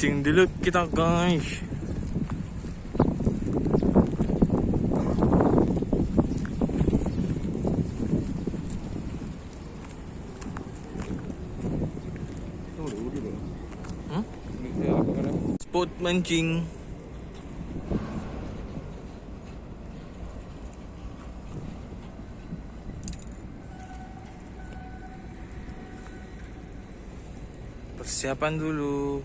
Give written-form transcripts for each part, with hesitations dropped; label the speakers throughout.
Speaker 1: Mancing dulu kita guys. Spot mancing. Persiapan dulu.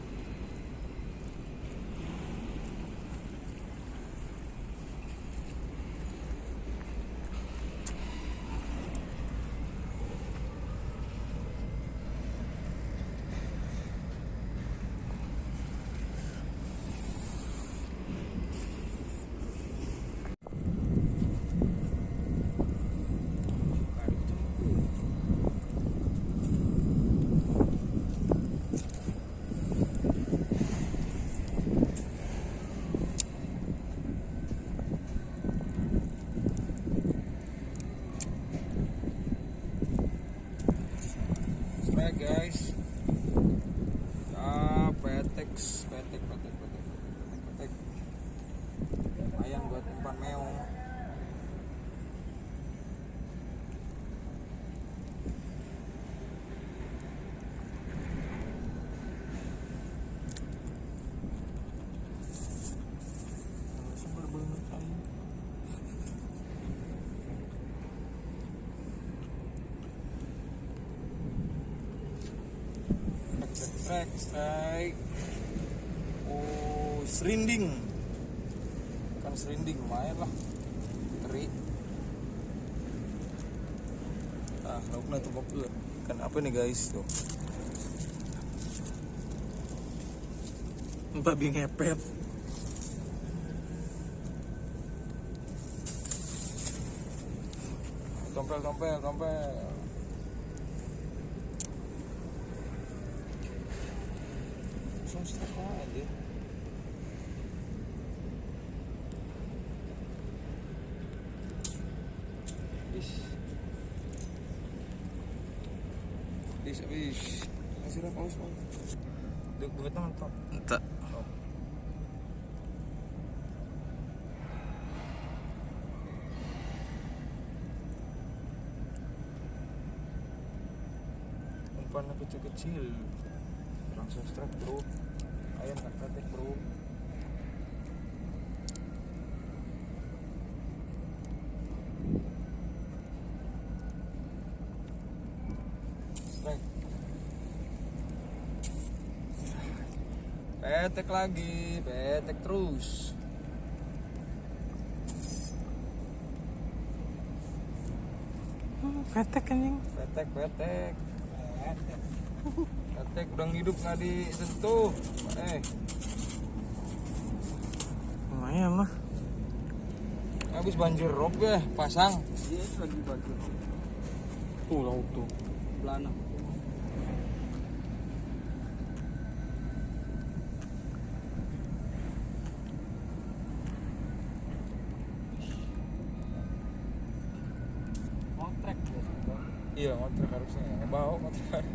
Speaker 1: Guys, petek lumayan buat umpan meong. Sumber banget aja. Strike. Oh, serinding. Kan serinding lumayan lah. Teri. Lauknya tuh dulu. Kan apa nih guys tuh? Babi ngepet. Tompel. Langsung strike aja. Habis. Masih ada paus. Deket mantap. Entah. Umpannya kecil-kecil. Langsung strike bro. Ayam tak ketek bro. Strike. Petek lagi, petek terus. Petek anjing. Petek. Petek udang hidup nggak disentuh. Lumayan lah. Habis banjir rob ya, pasang.
Speaker 2: Iya, lagi banjir.
Speaker 1: Laut tuh.
Speaker 2: Belana. Ngotrek ya.
Speaker 1: Iya, ngotrek harusnya. Bawa ngotrek.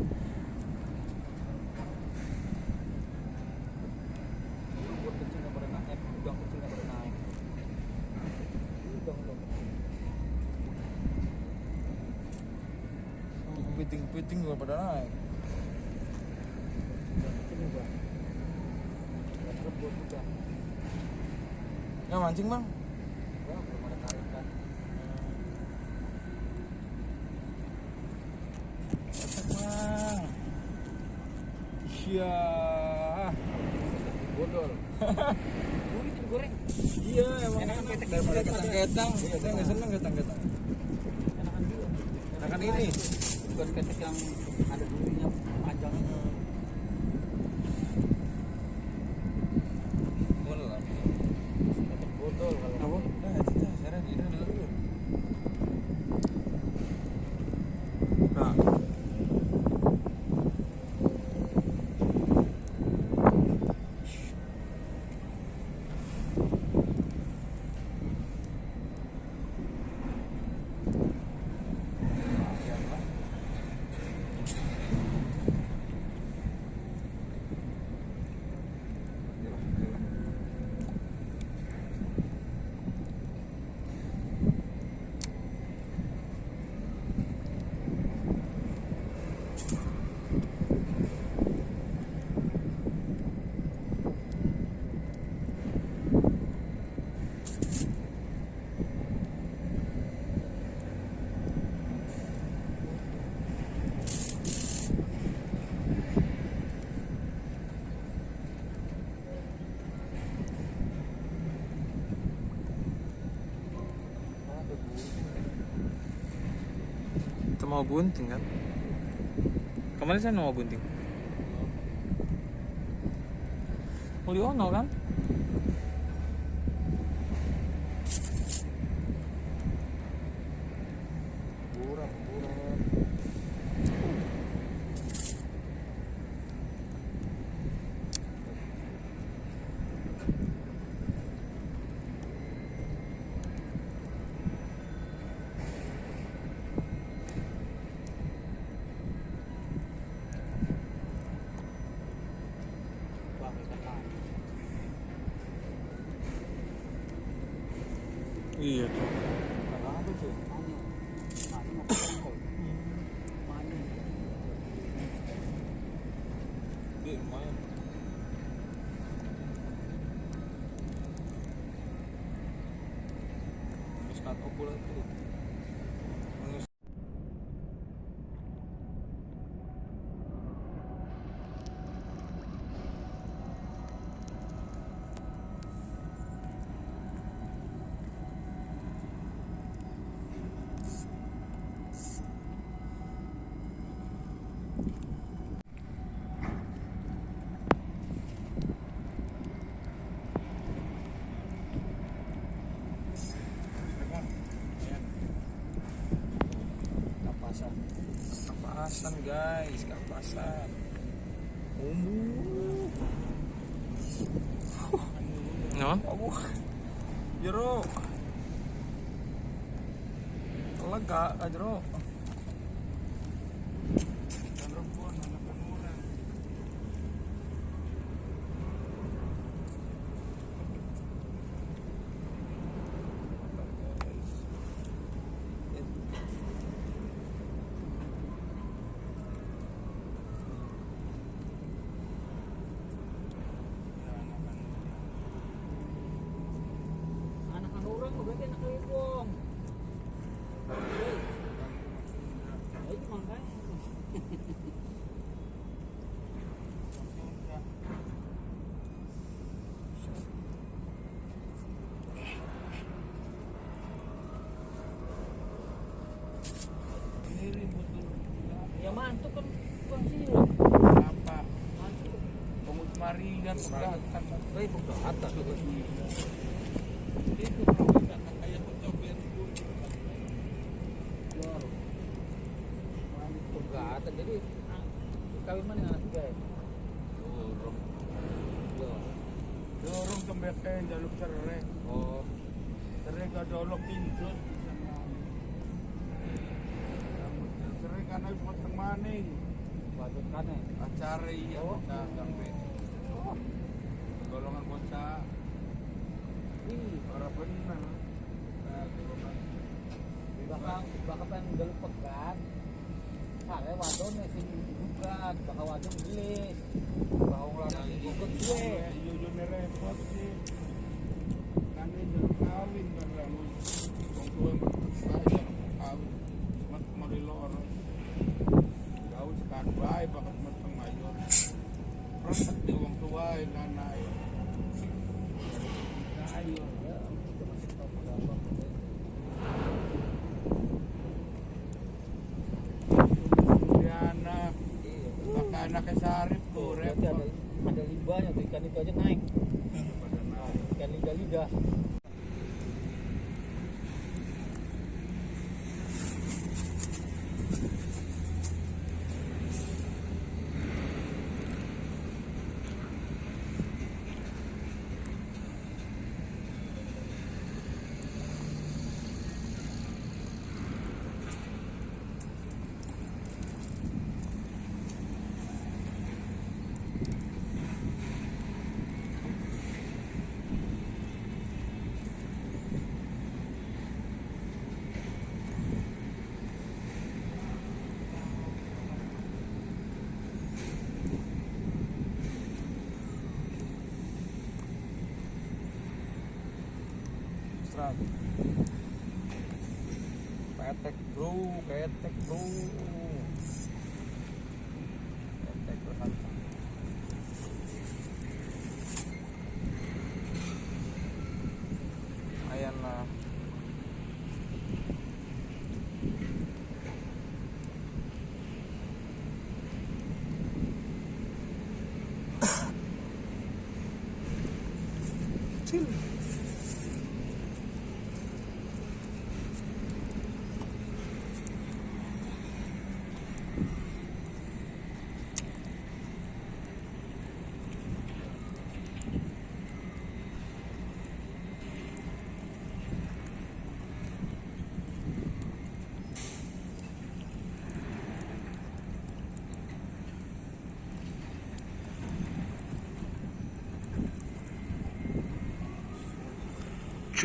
Speaker 1: Piting juga pada naik. Nggak mancing bang?
Speaker 2: Ya, belum ada tarikan.
Speaker 1: Petek bang. Iya.
Speaker 2: Bodol. Ini digoreng.
Speaker 1: Iya emang
Speaker 2: Enakan petek
Speaker 1: daripada
Speaker 2: daripada
Speaker 1: ketang-ketang. Saya nggak seneng ketang-ketang.
Speaker 2: Enakan juga.
Speaker 1: Enakan ini.
Speaker 2: Bukan ketek yang ada durinya panjang.
Speaker 1: Boleh lah.
Speaker 2: Ketek bodol kalau.
Speaker 1: Apa? Cita, saya ini dulu. Nah. Kita mau gunting kan? Kemarin saya mau gunting. Mulyono kan? Buram. Iya tuh.
Speaker 2: Apa tuh?
Speaker 1: Iya lumayan. Terus cut off pula tuh. Kapasan guys, kapasan. No? Jero. Lega ka jero.
Speaker 2: Anak-anak orang berarti anak ibu. Itu makanya. Ya mantuk kan bukan sini loh.
Speaker 3: Apa?
Speaker 2: Mantuk.
Speaker 3: Kamu kemari kan datang.
Speaker 2: Bukan atas loh.
Speaker 3: Itu kalau datang kayak pencopet itu.
Speaker 2: Pegatan jadi kawin mana anak tiga ya?
Speaker 3: Dorong.
Speaker 2: Yo.
Speaker 3: Dorong kembeken jaluk cerai.
Speaker 2: Oh.
Speaker 3: Cerai gak dolok tinjut. Cerai karena potong maning.
Speaker 2: Bajut kan ya?
Speaker 3: Acara iya
Speaker 2: Oh.
Speaker 3: bocah gambet.
Speaker 2: Oh.
Speaker 3: Golongan bocah
Speaker 2: Ih,
Speaker 3: orang bener. Nah, golongan
Speaker 2: bakal pengen jaluk pegat. Sare wadon sing bukan, bakal wadon gelis. Bakal ulang ikut gue.
Speaker 3: jujur repot sih. Nanti jaluk kawin karena lu wong tua yang berkaya kawin. Cuma mau di lor. Kau sekarang baik bakal matang mayor. Prosek di wong tua yang nanai. Ayo.
Speaker 2: Ya, kita masih tahu berapa.
Speaker 3: Di anak.
Speaker 2: Iya.
Speaker 3: Maka anaknya Sarip tuh
Speaker 2: Berarti
Speaker 3: repot.
Speaker 2: ada limbahnya tuh ikan itu aja naik.
Speaker 3: Pada naik.
Speaker 2: Ikan liga-liga.
Speaker 1: Strap. Ketek bro. Ketek berhantam. Ayan lah.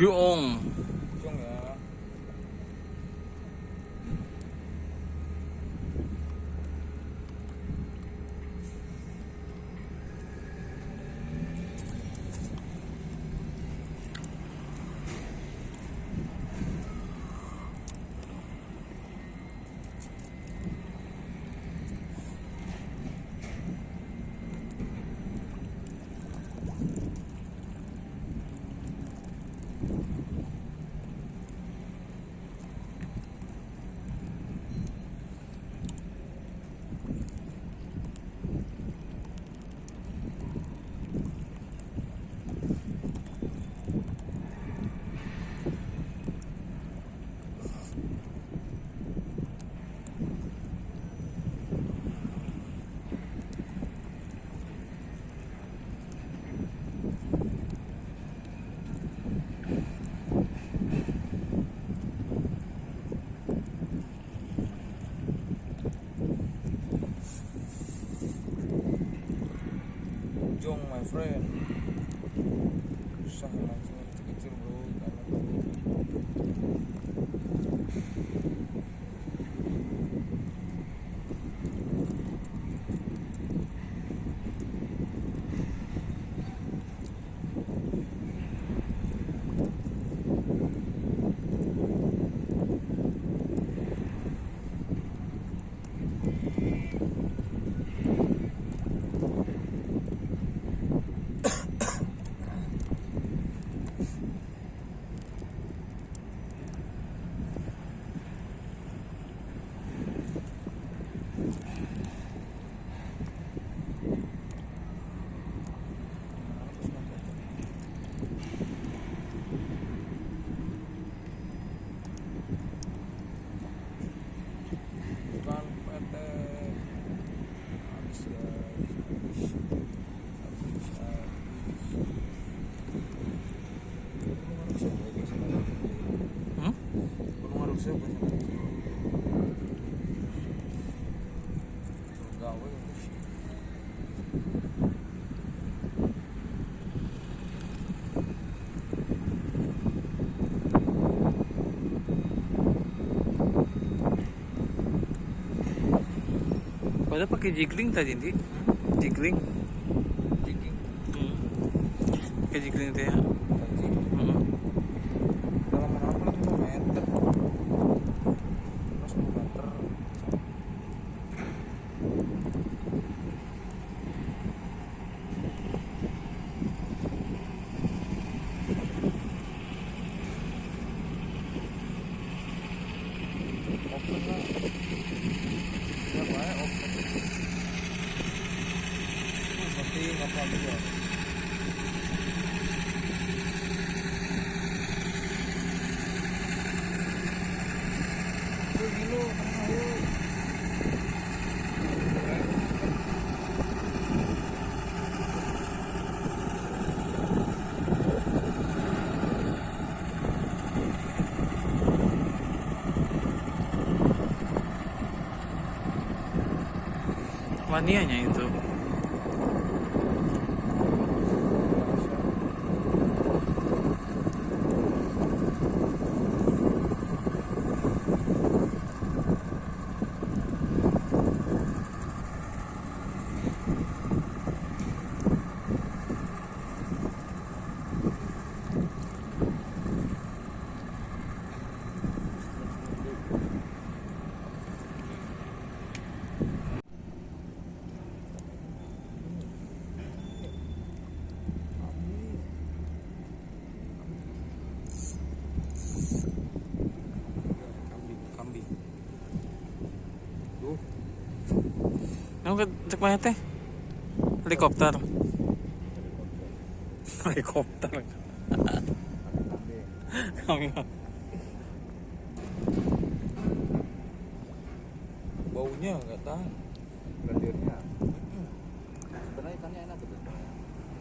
Speaker 4: Ciong.
Speaker 1: Ciong ya. Jong my friend, susah langsung kecil bro. Bukan PT habis ya, habis.
Speaker 4: Hmm?
Speaker 1: Belum harusnya bahasa gawe
Speaker 4: Pada pakai jigling tadi nih. Jigling.
Speaker 1: jigging
Speaker 4: Pakai jigling teh ya.
Speaker 1: kaji dalam apa lagi 5 meter terus 10 meter open lah ya baik open seperti kapal juga. Gilo, kena ayo.
Speaker 4: Manianya itu.
Speaker 1: Kambing. Duh,
Speaker 4: Kamu cek mana teh? Helikopter. Helikopter. Kami
Speaker 1: baunya nggak tahan.
Speaker 3: Lendirnya sebenarnya ikannya enak gitu.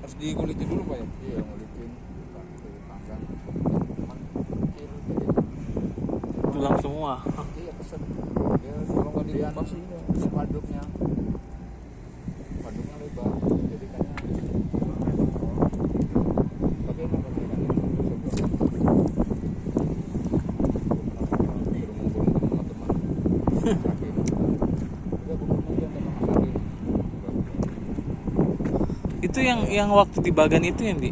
Speaker 1: Harus dikulitin dulu pak ya.
Speaker 3: Iya, ngulitin dari panggang. Cuman kecil jadi
Speaker 4: tulang semua.
Speaker 3: iya pesen. Dia
Speaker 1: Kalau nggak
Speaker 3: dia
Speaker 1: dikupas sih ya.
Speaker 3: paduknya lebar. Jadi ikannya tapi enak pakai ikan itu sebelah.
Speaker 1: sakit.
Speaker 2: Udah gubernur yang ke rumah sakit.
Speaker 4: Itu yang waktu di Bagan itu yang di